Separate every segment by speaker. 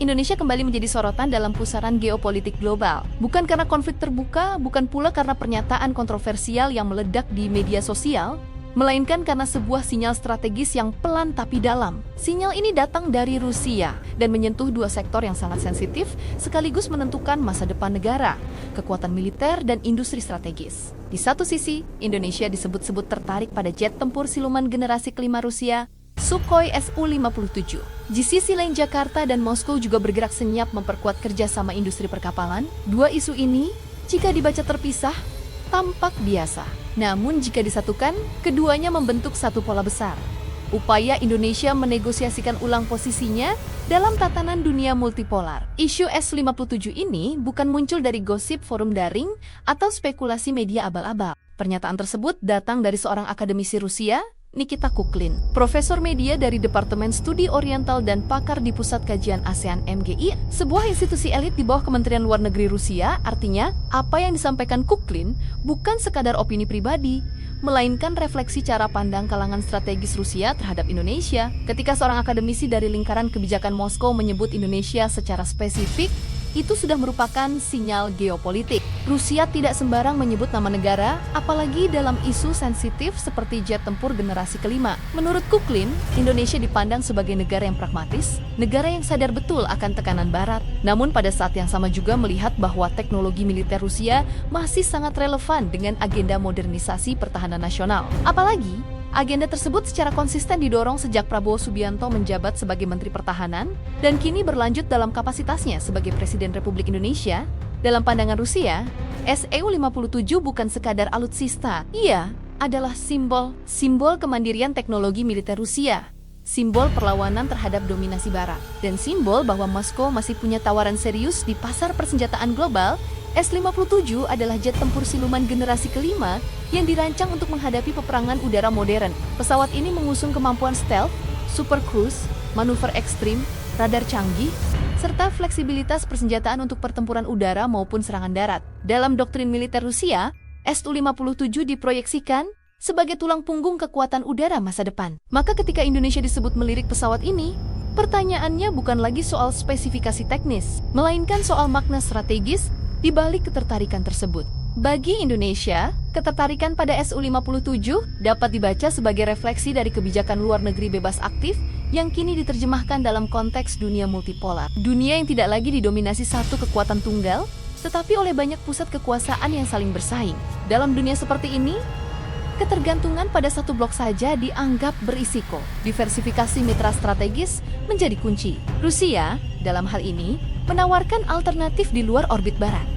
Speaker 1: Indonesia kembali menjadi sorotan dalam pusaran geopolitik global. Bukan karena konflik terbuka, bukan pula karena pernyataan kontroversial yang meledak di media sosial, melainkan karena sebuah sinyal strategis yang pelan tapi dalam. Sinyal ini datang dari Rusia dan menyentuh dua sektor yang sangat sensitif, sekaligus menentukan masa depan negara, kekuatan militer dan industri strategis. Di satu sisi, Indonesia disebut-sebut tertarik pada jet tempur siluman generasi kelima Rusia, Sukhoi Su-57. Di sisi lain, Jakarta dan Moskow juga bergerak senyap memperkuat kerjasama industri perkapalan. Dua isu ini, jika dibaca terpisah, tampak biasa. Namun jika disatukan, keduanya membentuk satu pola besar. Upaya Indonesia menegosiasikan ulang posisinya dalam tatanan dunia multipolar. Isu S-57 ini bukan muncul dari gosip forum daring atau spekulasi media abal-abal. Pernyataan tersebut datang dari seorang akademisi Rusia, Nikita Kuklin, profesor media dari Departemen Studi Oriental dan pakar di Pusat Kajian ASEAN MGI, sebuah institusi elit di bawah Kementerian Luar Negeri Rusia. Artinya, apa yang disampaikan Kuklin bukan sekadar opini pribadi, melainkan refleksi cara pandang kalangan strategis Rusia terhadap Indonesia. Ketika seorang akademisi dari lingkaran kebijakan Moskow menyebut Indonesia secara spesifik, itu sudah merupakan sinyal geopolitik. Rusia tidak sembarang menyebut nama negara, apalagi dalam isu sensitif seperti jet tempur generasi kelima. Menurut Kuklin, Indonesia dipandang sebagai negara yang pragmatis, negara yang sadar betul akan tekanan Barat. Namun pada saat yang sama juga melihat bahwa teknologi militer Rusia masih sangat relevan dengan agenda modernisasi pertahanan nasional. Apalagi, agenda tersebut secara konsisten didorong sejak Prabowo Subianto menjabat sebagai Menteri Pertahanan dan kini berlanjut dalam kapasitasnya sebagai Presiden Republik Indonesia. Dalam pandangan Rusia, Su-57 bukan sekadar alutsista. Ia adalah simbol kemandirian teknologi militer Rusia, simbol perlawanan terhadap dominasi Barat, dan simbol bahwa Moskow masih punya tawaran serius di pasar persenjataan global. S-57 adalah jet tempur siluman generasi kelima yang dirancang untuk menghadapi peperangan udara modern. Pesawat ini mengusung kemampuan stealth, super cruise, manuver ekstrim, radar canggih, serta fleksibilitas persenjataan untuk pertempuran udara maupun serangan darat. Dalam doktrin militer Rusia, Su-57 diproyeksikan sebagai tulang punggung kekuatan udara masa depan. Maka ketika Indonesia disebut melirik pesawat ini, pertanyaannya bukan lagi soal spesifikasi teknis, melainkan soal makna strategis di balik ketertarikan tersebut. Bagi Indonesia, ketertarikan pada Su-57 dapat dibaca sebagai refleksi dari kebijakan luar negeri bebas aktif yang kini diterjemahkan dalam konteks dunia multipolar. Dunia yang tidak lagi didominasi satu kekuatan tunggal, tetapi oleh banyak pusat kekuasaan yang saling bersaing. Dalam dunia seperti ini, ketergantungan pada satu blok saja dianggap berisiko. Diversifikasi mitra strategis menjadi kunci. Rusia, dalam hal ini, menawarkan alternatif di luar orbit Barat.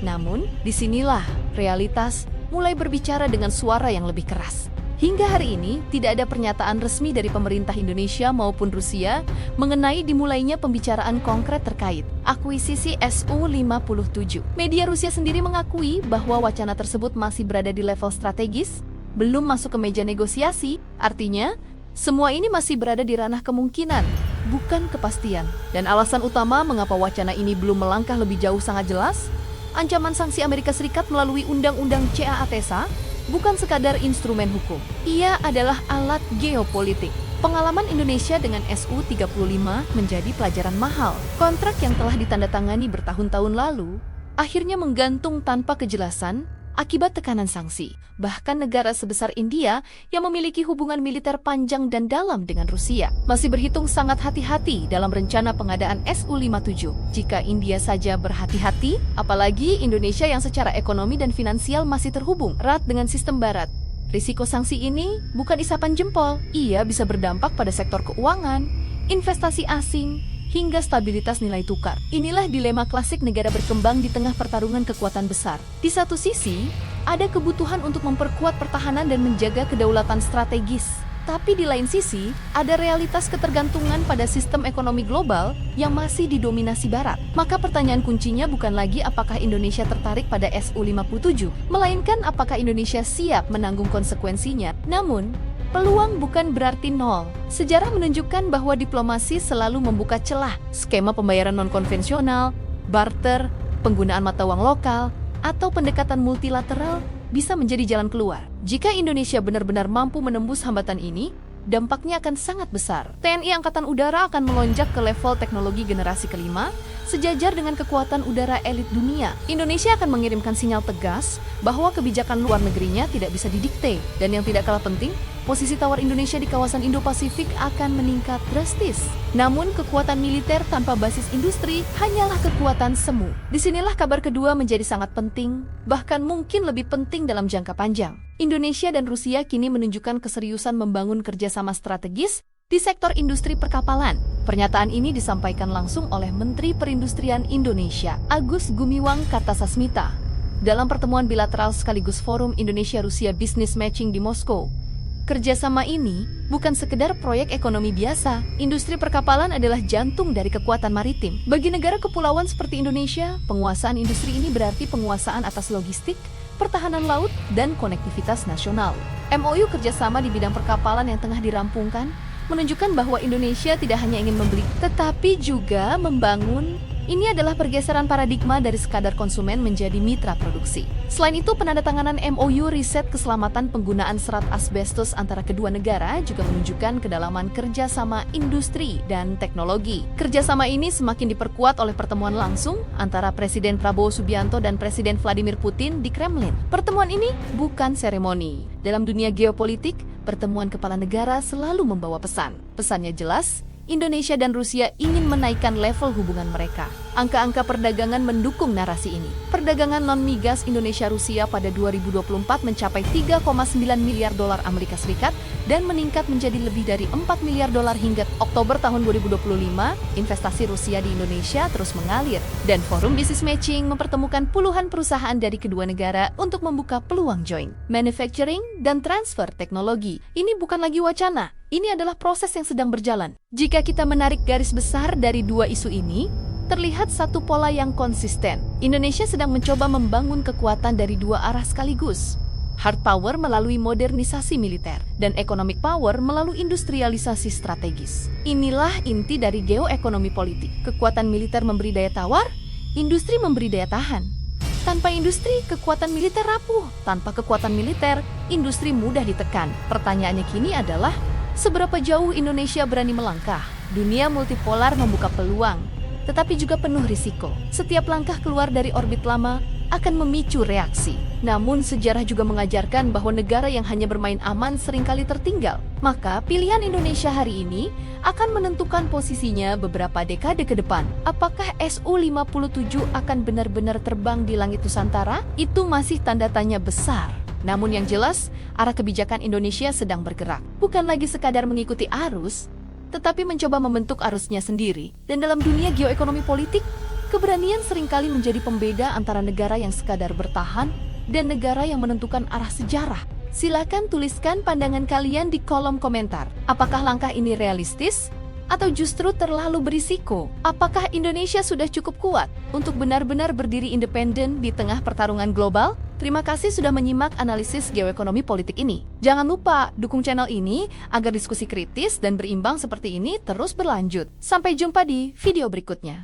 Speaker 1: Namun, disinilah realitas mulai berbicara dengan suara yang lebih keras. Hingga hari ini, tidak ada pernyataan resmi dari pemerintah Indonesia maupun Rusia mengenai dimulainya pembicaraan konkret terkait akuisisi Su-57. Media Rusia sendiri mengakui bahwa wacana tersebut masih berada di level strategis, belum masuk ke meja negosiasi. Artinya, semua ini masih berada di ranah kemungkinan, bukan kepastian. Dan alasan utama mengapa wacana ini belum melangkah lebih jauh sangat jelas, ancaman sanksi Amerika Serikat melalui Undang-Undang CAATESA bukan sekadar instrumen hukum. Ia adalah alat geopolitik. Pengalaman Indonesia dengan Su-35 menjadi pelajaran mahal. Kontrak yang telah ditandatangani bertahun-tahun lalu akhirnya menggantung tanpa kejelasan akibat tekanan sanksi. Bahkan negara sebesar India yang memiliki hubungan militer panjang dan dalam dengan Rusia masih berhitung sangat hati-hati dalam rencana pengadaan Su-57. Jika India saja berhati-hati, apalagi Indonesia yang secara ekonomi dan finansial masih terhubung erat dengan sistem Barat. Risiko sanksi ini bukan isapan jempol. Ia bisa berdampak pada sektor keuangan, investasi asing, hingga stabilitas nilai tukar. Inilah dilema klasik negara berkembang di tengah pertarungan kekuatan besar. Di satu sisi, ada kebutuhan untuk memperkuat pertahanan dan menjaga kedaulatan strategis. Tapi di lain sisi, ada realitas ketergantungan pada sistem ekonomi global yang masih didominasi Barat. Maka pertanyaan kuncinya bukan lagi apakah Indonesia tertarik pada Su-57, melainkan apakah Indonesia siap menanggung konsekuensinya. Namun, peluang bukan berarti nol. Sejarah menunjukkan bahwa diplomasi selalu membuka celah. Skema pembayaran non-konvensional, barter, penggunaan mata uang lokal, atau pendekatan multilateral bisa menjadi jalan keluar. Jika Indonesia benar-benar mampu menembus hambatan ini, dampaknya akan sangat besar. TNI Angkatan Udara akan melonjak ke level teknologi generasi kelima, sejajar dengan kekuatan udara elit dunia. Indonesia akan mengirimkan sinyal tegas bahwa kebijakan luar negerinya tidak bisa didikte. Dan yang tidak kalah penting, posisi tawar Indonesia di kawasan Indo-Pasifik akan meningkat drastis. Namun, kekuatan militer tanpa basis industri hanyalah kekuatan semu. Disinilah kabar kedua menjadi sangat penting, bahkan mungkin lebih penting dalam jangka panjang. Indonesia dan Rusia kini menunjukkan keseriusan membangun kerjasama strategis di sektor industri perkapalan. Pernyataan ini disampaikan langsung oleh Menteri Perindustrian Indonesia, Agus Gumiwang Kartasasmita, dalam pertemuan bilateral sekaligus Forum Indonesia-Rusia Business Matching di Moskow. Kerjasama ini bukan sekedar proyek ekonomi biasa. Industri perkapalan adalah jantung dari kekuatan maritim. Bagi negara kepulauan seperti Indonesia, penguasaan industri ini berarti penguasaan atas logistik, pertahanan laut, dan konektivitas nasional. MOU kerjasama di bidang perkapalan yang tengah dirampungkan menunjukkan bahwa Indonesia tidak hanya ingin membeli, tetapi juga membangun. Ini adalah pergeseran paradigma dari sekadar konsumen menjadi mitra produksi. Selain itu, penandatanganan MOU riset keselamatan penggunaan serat asbestos antara kedua negara juga menunjukkan kedalaman kerjasama industri dan teknologi. Kerjasama ini semakin diperkuat oleh pertemuan langsung antara Presiden Prabowo Subianto dan Presiden Vladimir Putin di Kremlin. Pertemuan ini bukan seremoni. Dalam dunia geopolitik, pertemuan kepala negara selalu membawa pesan. Pesannya jelas, Indonesia dan Rusia ingin menaikkan level hubungan mereka. Angka-angka perdagangan mendukung narasi ini. Perdagangan non-migas Indonesia-Rusia pada 2024 mencapai 3,9 miliar dolar Amerika Serikat dan meningkat menjadi lebih dari 4 miliar dolar hingga Oktober tahun 2025. Investasi Rusia di Indonesia terus mengalir, dan Forum Business Matching mempertemukan puluhan perusahaan dari kedua negara untuk membuka peluang joint manufacturing dan transfer teknologi. Ini bukan lagi wacana. Ini adalah proses yang sedang berjalan. Jika kita menarik garis besar dari dua isu ini, terlihat satu pola yang konsisten. Indonesia sedang mencoba membangun kekuatan dari dua arah sekaligus. Hard power melalui modernisasi militer, dan economic power melalui industrialisasi strategis. Inilah inti dari geoekonomi politik. Kekuatan militer memberi daya tawar, industri memberi daya tahan. Tanpa industri, kekuatan militer rapuh. Tanpa kekuatan militer, industri mudah ditekan. Pertanyaannya kini adalah, seberapa jauh Indonesia berani melangkah? Dunia multipolar membuka peluang, tetapi juga penuh risiko. Setiap langkah keluar dari orbit lama akan memicu reaksi. Namun sejarah juga mengajarkan bahwa negara yang hanya bermain aman seringkali tertinggal. Maka pilihan Indonesia hari ini akan menentukan posisinya beberapa dekade ke depan. Apakah Su-57 akan benar-benar terbang di langit Nusantara? Itu masih tanda tanya besar. Namun yang jelas, arah kebijakan Indonesia sedang bergerak. Bukan lagi sekadar mengikuti arus, tetapi mencoba membentuk arusnya sendiri. Dan dalam dunia geoekonomi politik, keberanian seringkali menjadi pembeda antara negara yang sekadar bertahan dan negara yang menentukan arah sejarah. Silakan tuliskan pandangan kalian di kolom komentar. Apakah langkah ini realistis? Atau justru terlalu berisiko? Apakah Indonesia sudah cukup kuat untuk benar-benar berdiri independen di tengah pertarungan global? Terima kasih sudah menyimak analisis geoekonomi politik ini. Jangan lupa dukung channel ini agar diskusi kritis dan berimbang seperti ini terus berlanjut. Sampai jumpa di video berikutnya.